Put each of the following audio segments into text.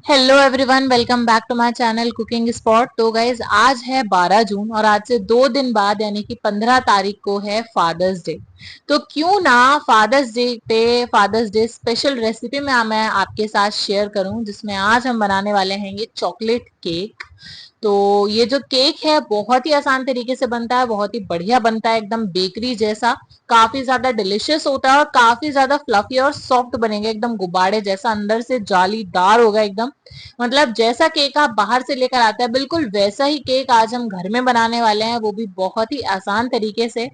Hello everyone, welcome back to my channel cooking spot. तो guys आज है 12 जून और आज से 2 दिन बाद यानी कि 15 तारीख को है फादर्स डे। तो क्यों ना फादर्स डे पे फादर्स डे स्पेशल रेसिपी में मैं आपके साथ शेयर करूं, जिसमें आज हम बनाने वाले हैं ये चॉकलेट केक। तो ये जो केक है बहुत ही आसान तरीके से बनता है, बहुत ही बढ़िया बनता है, एकदम बेकरी जैसा। काफी ज्यादा डिलिशियस होता है और काफी ज्यादा फ्लफी और सॉफ्ट बनेगा, एकदम गुब्बारे जैसा, अंदर से जालीदार होगा एकदम। मतलब जैसा केक आप बाहर से लेकर आते हैं बिल्कुल वैसा ही केक आज हम घर में बनाने वाले हैं, वो भी बहुत ही आसान तरीके से।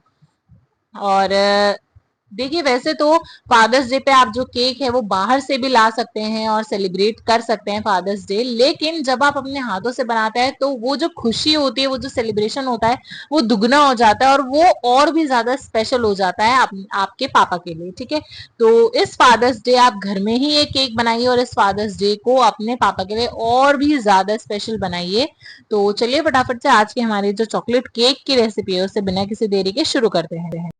और देखिए, वैसे तो फादर्स डे पे आप जो केक है वो बाहर से भी ला सकते हैं और सेलिब्रेट कर सकते हैं फादर्स डे, लेकिन जब आप अपने हाथों से बनाते हैं तो वो जो खुशी होती है, वो जो सेलिब्रेशन होता है, वो दुगना हो जाता है और वो और भी ज्यादा स्पेशल हो जाता है आपके पापा के लिए। ठीक है, तो इस फादर्स डे आप घर में ही ये केक बनाइए और इस फादर्स डे को अपने पापा के लिए और भी ज्यादा स्पेशल बनाइए। तो चलिए फटाफट से आज की हमारी जो चॉकलेट केक की रेसिपी है उसे बिना किसी देरी के शुरू करते हैं।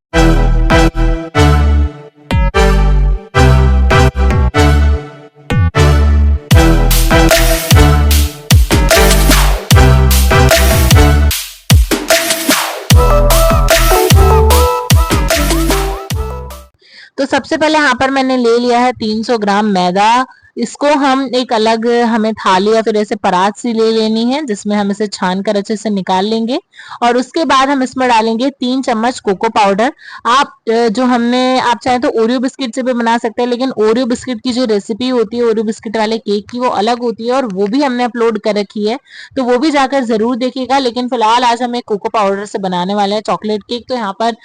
तो सबसे पहले यहाँ पर मैंने ले लिया है 300 ग्राम मैदा। इसको हम एक अलग हमें थाली या फिर ऐसे परात सी ले लेनी है, जिसमें हम इसे छान कर अच्छे से निकाल लेंगे। और उसके बाद हम इसमें डालेंगे 3 चम्मच कोको पाउडर। आप जो हमने आप चाहे तो ओरियो बिस्किट से भी बना सकते हैं, लेकिन ओरियो बिस्किट की जो रेसिपी होती है ओरियो बिस्किट वाले केक की, वो अलग होती है और वो भी हमने अपलोड कर रखी है, तो वो भी जाकर जरूर देखिएगा। लेकिन फिलहाल आज हम एक कोको पाउडर से बनाने वाले हैं चॉकलेट केक। तो यहाँ पर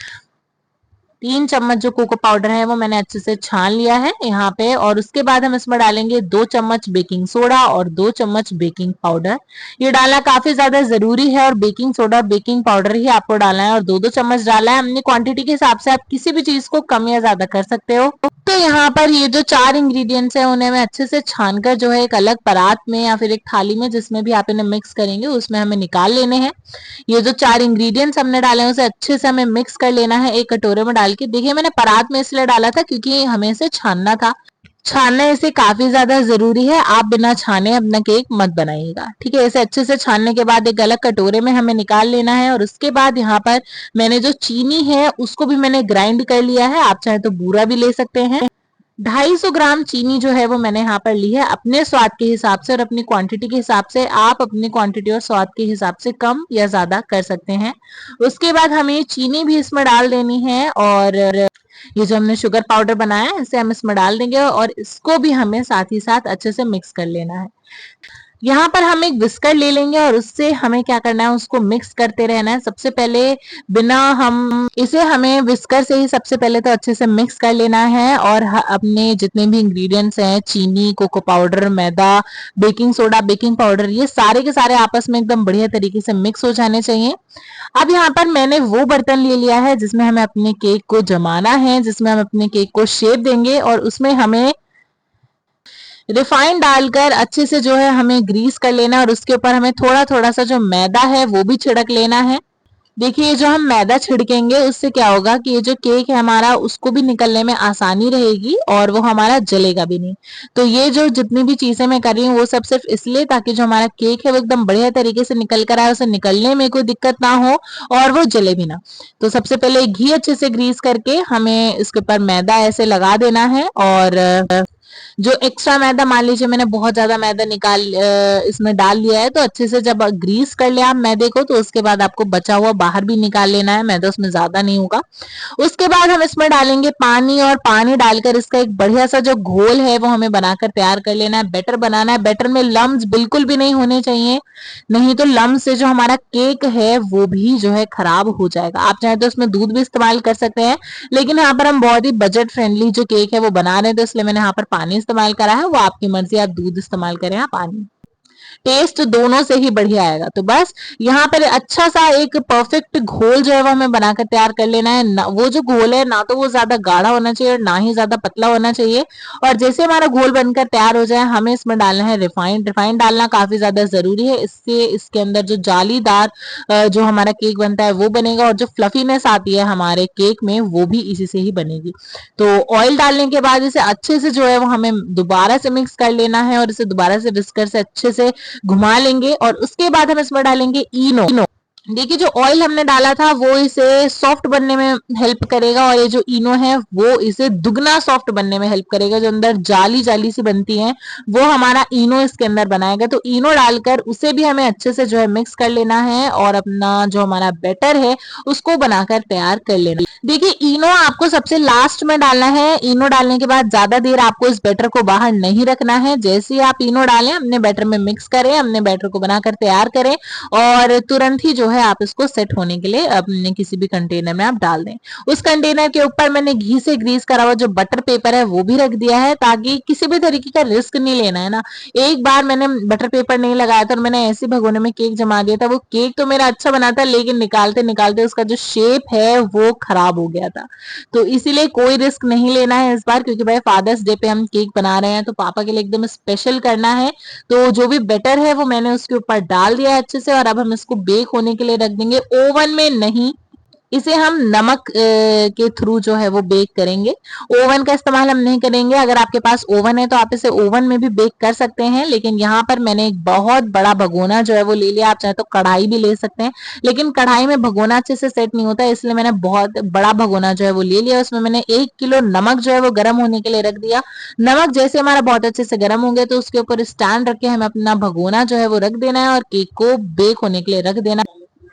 3 चम्मच जो कोको पाउडर है वो मैंने अच्छे से छान लिया है यहाँ पे। और उसके बाद हम इसमें डालेंगे 2 चम्मच बेकिंग सोडा और 2 चम्मच बेकिंग पाउडर। ये डालना काफी ज्यादा जरूरी है और बेकिंग सोडा और बेकिंग पाउडर ही आपको डालना है और 2-2 चम्मच डाला है हमने। क्वांटिटी के हिसाब से आप किसी भी चीज को कम या ज्यादा कर सकते हो। तो यहाँ पर ये जो 4 इंग्रेडिएंट्स है उन्हें मैं अच्छे से छानकर जो है एक अलग परात में या फिर एक थाली में, जिसमें भी आप इन्हें मिक्स करेंगे, उसमें हमें निकाल लेने हैं। ये जो 4 इंग्रेडिएंट्स हमने डाले हैं उसे अच्छे से हमें मिक्स कर लेना है एक कटोरे में डाल के। देखिए, मैंने परात में इसलिए डाला था क्योंकि हमें इसे छानना था। छानना इसे काफी ज्यादा जरूरी है, आप बिना छाने अपना केक मत बनाइएगा। ठीक है, इसे अच्छे से छानने के बाद एक अलग कटोरे में हमें निकाल लेना है। और उसके बाद यहाँ पर मैंने जो चीनी है उसको भी मैंने ग्राइंड कर लिया है, आप चाहे तो बूरा भी ले सकते हैं। 250 ग्राम चीनी जो है वो मैंने यहाँ पर ली है अपने स्वाद के हिसाब से और अपनी क्वांटिटी के हिसाब से। आप अपनी क्वांटिटी और स्वाद के हिसाब से कम या ज्यादा कर सकते हैं। उसके बाद हमें चीनी भी इसमें डाल देनी है और ये जो हमने शुगर पाउडर बनाया है इसे हम इसमें डाल देंगे और इसको भी हमें साथ ही साथ अच्छे से मिक्स कर लेना है। यहाँ पर हम एक विस्कर ले लेंगे और उससे हमें क्या करना है, उसको मिक्स करते रहना है। सबसे पहले बिना हम इसे हमें विस्कर से ही सबसे पहले तो अच्छे से मिक्स कर लेना है और अपने जितने भी इंग्रेडिएंट्स हैं, चीनी, कोको पाउडर, मैदा, बेकिंग सोडा, बेकिंग पाउडर, ये सारे के सारे आपस में एकदम बढ़िया तरीके से मिक्स हो जाने चाहिए। अब यहाँ पर मैंने वो बर्तन ले लिया है जिसमें हमें अपने केक को जमाना है, जिसमें हम अपने केक को शेप देंगे और उसमें हमें रिफाइंड डालकर अच्छे से जो है हमें ग्रीस कर लेना है और उसके ऊपर हमें थोड़ा थोड़ा सा जो मैदा है वो भी छिड़क लेना है। देखिए, जो हम मैदा छिड़केंगे उससे क्या होगा कि ये जो केक है हमारा उसको भी निकलने में आसानी रहेगी और वो हमारा जलेगा भी नहीं। तो ये जो जितनी भी चीजें मैं कर रही हूँ वो सब सिर्फ इसलिए ताकि जो हमारा केक है वो एकदम बढ़िया तरीके से निकल कर आए, उसे निकलने में कोई दिक्कत ना हो और वो जले भी ना। तो सबसे पहले घी अच्छे से ग्रीस करके हमें इसके ऊपर मैदा ऐसे लगा देना है। और जो एक्स्ट्रा मैदा, मान लीजिए मैंने बहुत ज्यादा मैदा इसमें डाल लिया है, तो अच्छे से जब ग्रीस कर लिया आप मैदे को तो उसके बाद आपको बचा हुआ बाहर भी निकाल लेना है, मैदा उसमें ज्यादा नहीं होगा। उसके बाद हम इसमें डालेंगे पानी और पानी डालकर इसका एक बढ़िया सा जो घोल है वो हमें बनाकर तैयार कर लेना है। बैटर बनाना है, बैटर में लम्स बिल्कुल भी नहीं होने चाहिए, नहीं तो लम्स से जो हमारा केक है वो भी जो है खराब हो जाएगा। आप चाहे तो इसमें दूध भी इस्तेमाल कर सकते हैं, लेकिन यहाँ पर हम बहुत ही बजट फ्रेंडली जो केक है वो बना रहे हैं तो इसलिए मैंने यहाँ पर पानी इस्तेमाल करा है। वो आपकी मर्जी, आप दूध इस्तेमाल करें या पानी। टेस्ट दोनों से ही बढ़िया आएगा। तो बस यहाँ पर अच्छा सा एक परफेक्ट घोल जो है वो हमें बनाकर तैयार कर लेना है। वो जो घोल है ना तो वो ज्यादा गाढ़ा होना चाहिए और ना ही ज्यादा पतला होना चाहिए। और जैसे हमारा घोल बनकर तैयार हो जाए हमें इसमें डालना है रिफाइंड। रिफाइंड डालना काफी ज्यादा जरूरी है, इससे इसके अंदर जो जालीदार जो हमारा केक बनता है वो बनेगा और जो फ्लफीनेस आती है हमारे केक में वो भी इसी से ही बनेगी। तो ऑयल डालने के बाद इसे अच्छे से जो है वो हमें दोबारा से मिक्स कर लेना है और इसे दोबारा से विस्कर से अच्छे से घुमा लेंगे और उसके बाद हम इसमें डालेंगे इनो। देखिए जो ऑयल हमने डाला था वो इसे सॉफ्ट बनने में हेल्प करेगा और ये जो इनो है वो इसे दुगना सॉफ्ट बनने में हेल्प करेगा। जो अंदर जाली जाली सी बनती है वो हमारा इनो इसके अंदर बनाएगा। तो इनो डालकर उसे भी हमें अच्छे से जो है मिक्स कर लेना है और अपना जो हमारा बैटर है उसको बनाकर तैयार कर लेना। देखिए इनो आपको सबसे लास्ट में डालना है। इनो डालने के बाद ज्यादा देर आपको इस बैटर को बाहर नहीं रखना है। जैसे ही आप इनो डालें अपने बैटर में मिक्स करें, अपने बैटर को बनाकर तैयार करें और तुरंत ही जो है आप इसको सेट होने के लिए अपने किसी भी कंटेनर में आप डाल दें। उस कंटेनर के ऊपर मैंने घी से ग्रीस करा हुआ जो बटर पेपर है वो भी रख दिया है ताकि किसी भी तरीके का रिस्क नहीं लेना है ना। एक बार मैंने बटर पेपर नहीं लगाया था और मैंने ऐसे भगोने में केक जमा दिया था। वो केक तो मेरा अच्छा बना था लेकिन निकालते निकालते उसका जो शेप है वो खराब हो गया था। तो इसीलिए कोई रिस्क नहीं लेना है इस बार, क्योंकि भाई फादर्स डे पे हम केक बना रहे हैं तो पापा के लिए एकदम स्पेशल करना है। तो जो भी बैटर है वो मैंने उसके ऊपर डाल दिया है अच्छे से और अब हम इसको बेक होने के लिए रख देंगे। ओवन में नहीं, इसे हम नमक के थ्रू जो है वो बेक करेंगे। ओवन का इस्तेमाल हम नहीं करेंगे। अगर आपके पास ओवन है तो आप इसे ओवन में भी बेक कर सकते हैं, लेकिन यहाँ पर मैंने एक बहुत बड़ा भगोना जो है वो ले लिया। आप चाहे तो कढ़ाई भी ले सकते हैं, लेकिन कढ़ाई में भगोना अच्छे से सेट नहीं होता, इसलिए मैंने बहुत बड़ा भगोना जो है वो ले लिया। उसमें मैंने 1 किलो नमक जो है वो गर्म होने के लिए रख दिया। नमक जैसे हमारा बहुत अच्छे से गर्म हो गया तो उसके ऊपर स्टैंड रख के हमें अपना भगोना जो है वो रख देना है और केक को बेक होने के लिए रख देना।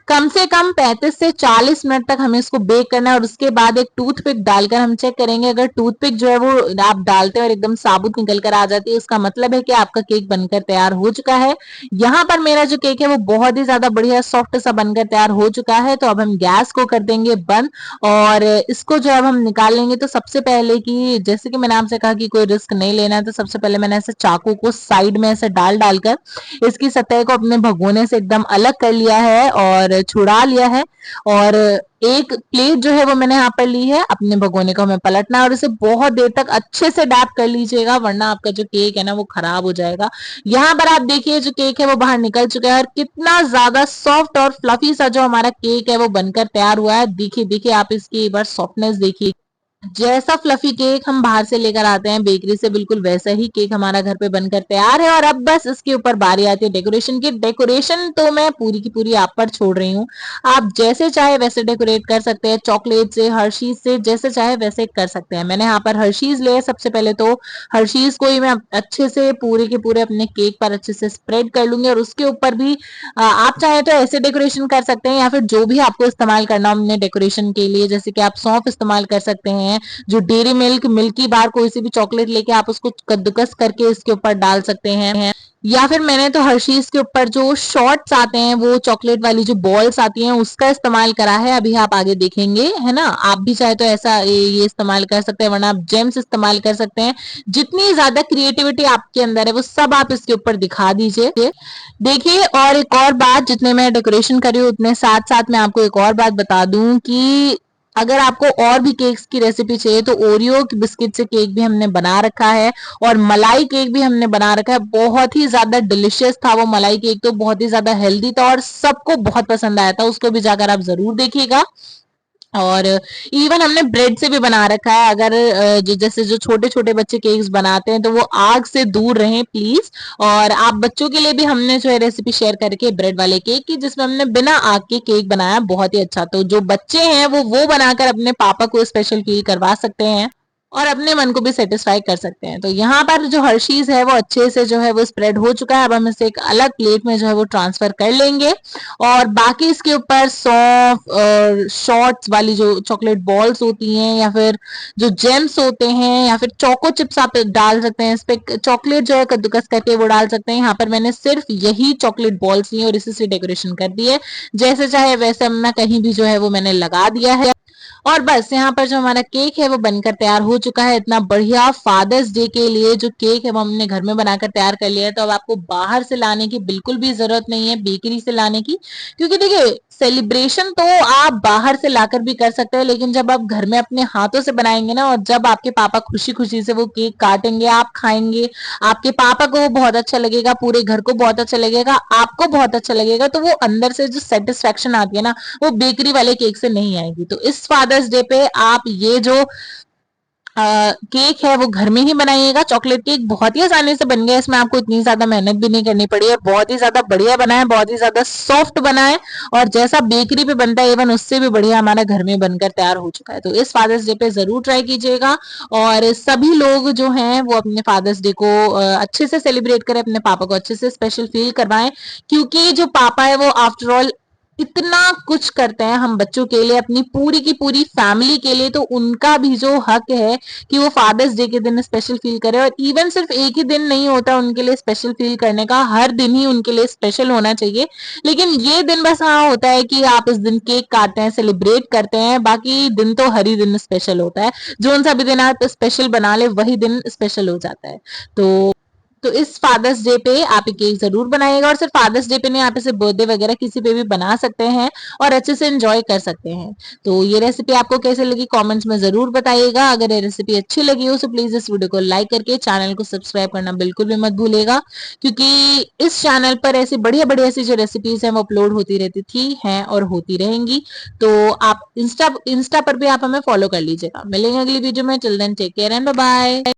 कम से कम 35 से 40 मिनट तक हमें इसको बेक करना है और उसके बाद एक टूथपिक डालकर हम चेक करेंगे। अगर टूथपिक जो है वो आप डालते हैं और एकदम साबुत निकल कर आ जाती है उसका मतलब है कि आपका केक बनकर तैयार हो चुका है। यहाँ पर मेरा जो केक है वो बहुत ही ज्यादा बढ़िया सॉफ्ट सा बनकर तैयार हो चुका है। तो अब हम गैस को कर देंगे बंद और इसको जो अब हम निकाल लेंगे। तो सबसे पहले की जैसे कि मैंने आपसे कहा कि कोई रिस्क नहीं लेना है, तो सबसे पहले मैंने ऐसे चाकू को साइड में ऐसे डाल डालकर इसकी सतह को अपने भगोने से एकदम अलग कर लिया है और छुड़ा लिया है। और एक प्लेट जो है वो मैंने यहाँ पर ली है। अपने भगोने को हमें पलटना है और इसे बहुत देर तक अच्छे से डैप कर लीजिएगा, वरना आपका जो केक है ना वो खराब हो जाएगा। यहाँ पर आप देखिए जो केक है वो बाहर निकल चुका है और कितना ज्यादा सॉफ्ट और फ्लफी सा जो हमारा केक है वो बनकर तैयार हुआ है। देखिए देखिए आप इसकी एक बार सॉफ्टनेस देखिए। जैसा फ्लफी केक हम बाहर से लेकर आते हैं बेकरी से, बिल्कुल वैसा ही केक हमारा घर पे बनकर तैयार है। और अब बस इसके ऊपर बारी आती है डेकोरेशन की। डेकोरेशन तो मैं पूरी की पूरी आप पर छोड़ रही हूँ, आप जैसे चाहे वैसे डेकोरेट कर सकते हैं। चॉकलेट से, हर्शीज से, जैसे चाहे वैसे कर सकते हैं। मैंने यहाँ पर हर्शीज ले सबसे पहले तो हर्शीज को ही मैं अच्छे से पूरे के पूरे अपने केक पर अच्छे से स्प्रेड कर लूंगी और उसके ऊपर भी आप चाहे तो ऐसे डेकोरेशन कर सकते हैं या फिर जो भी आपको इस्तेमाल करना हो अपने डेकोरेशन के लिए। जैसे कि आप सौंफ इस्तेमाल कर सकते हैं, जो डेयरी मिल्क, मिल्की बार, कोई सी भी चॉकलेट लेके आप उसको कद्दूकस करके इसके ऊपर डाल सकते हैं। या फिर मैंने तो हर्शीज के ऊपर जो शॉर्ट्स आते हैं वो चॉकलेट वाली जो बॉल्स आती हैं उसका इस्तेमाल करा है। अभी आप आगे देखेंगे है ना। आप भी चाहे तो ऐसा ये इस्तेमाल कर सकते हैं, वरना आप जेम्स इस्तेमाल कर सकते हैं। जितनी ज्यादा क्रिएटिविटी आपके अंदर है वो सब आप इसके ऊपर दिखा दीजिए। देखिए और एक और बात, जितने मैं डेकोरेशन कर रही हूँ उतने साथ साथ मैं आपको एक और बात बता दूं कि अगर आपको और भी केक्स की रेसिपी चाहिए तो ओरियो बिस्किट से केक भी हमने बना रखा है और मलाई केक भी हमने बना रखा है। बहुत ही ज्यादा डिलिशियस था वो मलाई केक, तो बहुत ही ज्यादा हेल्दी था और सबको बहुत पसंद आया था। उसको भी जाकर आप जरूर देखिएगा। और इवन हमने ब्रेड से भी बना रखा है। अगर जैसे जो छोटे छोटे बच्चे केक्स बनाते हैं तो वो आग से दूर रहें प्लीज। और आप बच्चों के लिए भी हमने जो है रेसिपी शेयर करके ब्रेड वाले केक की, जिसमें हमने बिना आग के केक बनाया, बहुत ही अच्छा। तो जो बच्चे हैं वो बनाकर अपने पापा को स्पेशल फील करवा सकते हैं और अपने मन को भी सेटिस्फाई कर सकते हैं। तो यहाँ पर जो हर्शीज है वो अच्छे से जो है वो स्प्रेड हो चुका है। अब हम इसे एक अलग प्लेट में जो है वो ट्रांसफर कर लेंगे और बाकी इसके ऊपर सौंफ और शॉर्ट्स वाली जो चॉकलेट बॉल्स होती हैं या फिर जो जेम्स होते हैं या फिर चोको चिप्स आप डाल सकते हैं। इस पे चॉकलेट जो है कद्दूकस करके वो डाल सकते हैं। यहाँ पर मैंने सिर्फ यही चॉकलेट बॉल्स ली और इसी से डेकोरेशन कर दी है। जैसे चाहे वैसे मैं कहीं भी जो है वो मैंने लगा दिया है। और बस यहाँ पर जो हमारा केक है वो बनकर तैयार हो चुका है। इतना बढ़िया फादर्स डे के लिए जो केक है वो हमने घर में बनाकर तैयार कर लिया है। तो अब आपको बाहर से लाने की बिल्कुल भी जरूरत नहीं है, बेकरी से लाने की, क्योंकि देखिए सेलिब्रेशन तो आप बाहर से लाकर भी कर सकते हैं, लेकिन जब आप घर में अपने हाथों से बनाएंगे ना, और जब आपके पापा खुशी खुशी से वो केक काटेंगे, आप खाएंगे, आपके पापा को वो बहुत अच्छा लगेगा, पूरे घर को बहुत अच्छा लगेगा, आपको बहुत अच्छा लगेगा, तो वो अंदर से जो सेटिस्फेक्शन आती है ना, वो बेकरी वाले केक से नहीं आएगी। तो इस फादर्स डे पे आप ये जो केक है वो घर में ही बनाइएगा। चॉकलेट केक बहुत ही आसानी से बन गया, इसमें आपको इतनी ज्यादा मेहनत भी नहीं करनी पड़ी है। बहुत ही ज्यादा बढ़िया बना है, बहुत ही ज्यादा सॉफ्ट बना है, और जैसा बेकरी पे बनता है इवन उससे भी बढ़िया हमारा घर में बनकर तैयार हो चुका है। तो इस फादर्स डे पे जरूर ट्राई कीजिएगा, और सभी लोग जो हैं वो अपने फादर्स डे को अच्छे से सेलिब्रेट करें, अपने पापा को अच्छे से स्पेशल फील करवाएं, क्योंकि जो पापा है वो आफ्टर ऑल इतना कुछ करते हैं हम बच्चों के लिए, अपनी पूरी की पूरी फैमिली के लिए। तो उनका भी जो हक है कि वो फादर्स डे के दिन स्पेशल फील करे, और इवन सिर्फ एक ही दिन नहीं होता उनके लिए स्पेशल फील करने का, हर दिन ही उनके लिए स्पेशल होना चाहिए। लेकिन ये दिन बस हाँ होता है कि आप इस दिन केक काटते हैं, सेलिब्रेट करते हैं, बाकी दिन तो हर ही दिन स्पेशल होता है। जो सा भी दिन आप स्पेशल बना ले वही दिन स्पेशल हो जाता है। तो इस फादर्स डे पे आप केक जरूर बनाइएगा, और सिर्फ फादर्स डे पे नहीं, आप इसे बर्थडे वगैरह किसी पे भी बना सकते हैं और अच्छे से एंजॉय कर सकते हैं। तो ये रेसिपी आपको कैसे लगी कमेंट्स में जरूर बताइएगा। अगर ये रेसिपी अच्छी लगी हो तो प्लीज इस वीडियो को लाइक करके चैनल को सब्सक्राइब करना बिल्कुल भी मत भूलिएगा, क्योंकि इस चैनल पर ऐसी बढ़िया बढ़िया ऐसी जो रेसिपीज हैं वो अपलोड होती रहती थी, हैं और होती रहेंगी। तो आप इंस्टा पर भी आप हमें फॉलो कर लीजिएगा। मिलेंगे अगली वीडियो में। Till then take care and bye bye.